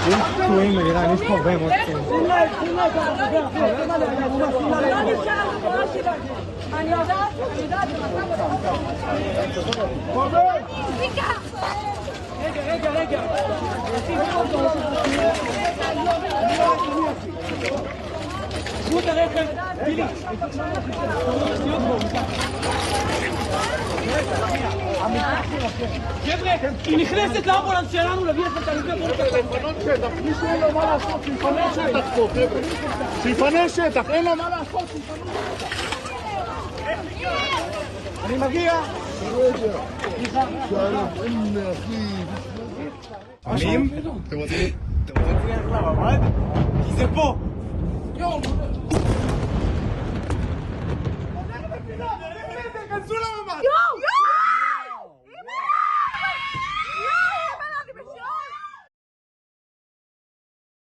יש פצועים באיראן, יש פה הרבה מאוד פצועים. אני יודעת. רגע. שבו את הרכב, גילי. חבר'ה, היא נכנסת לאמבולנס שלנו להביא לכם את הלפני בואו שיפנות שטח, מישהו אין לו מה לעשות, שיפנה שטח פה, חבר'ה. שיפנה שטח, אין לו מה לעשות, שיפנו שטח. אני מגיע. עמים? אתם רוצים ללכת לממ"ד? כי זה פה! כנסו לממ"ד!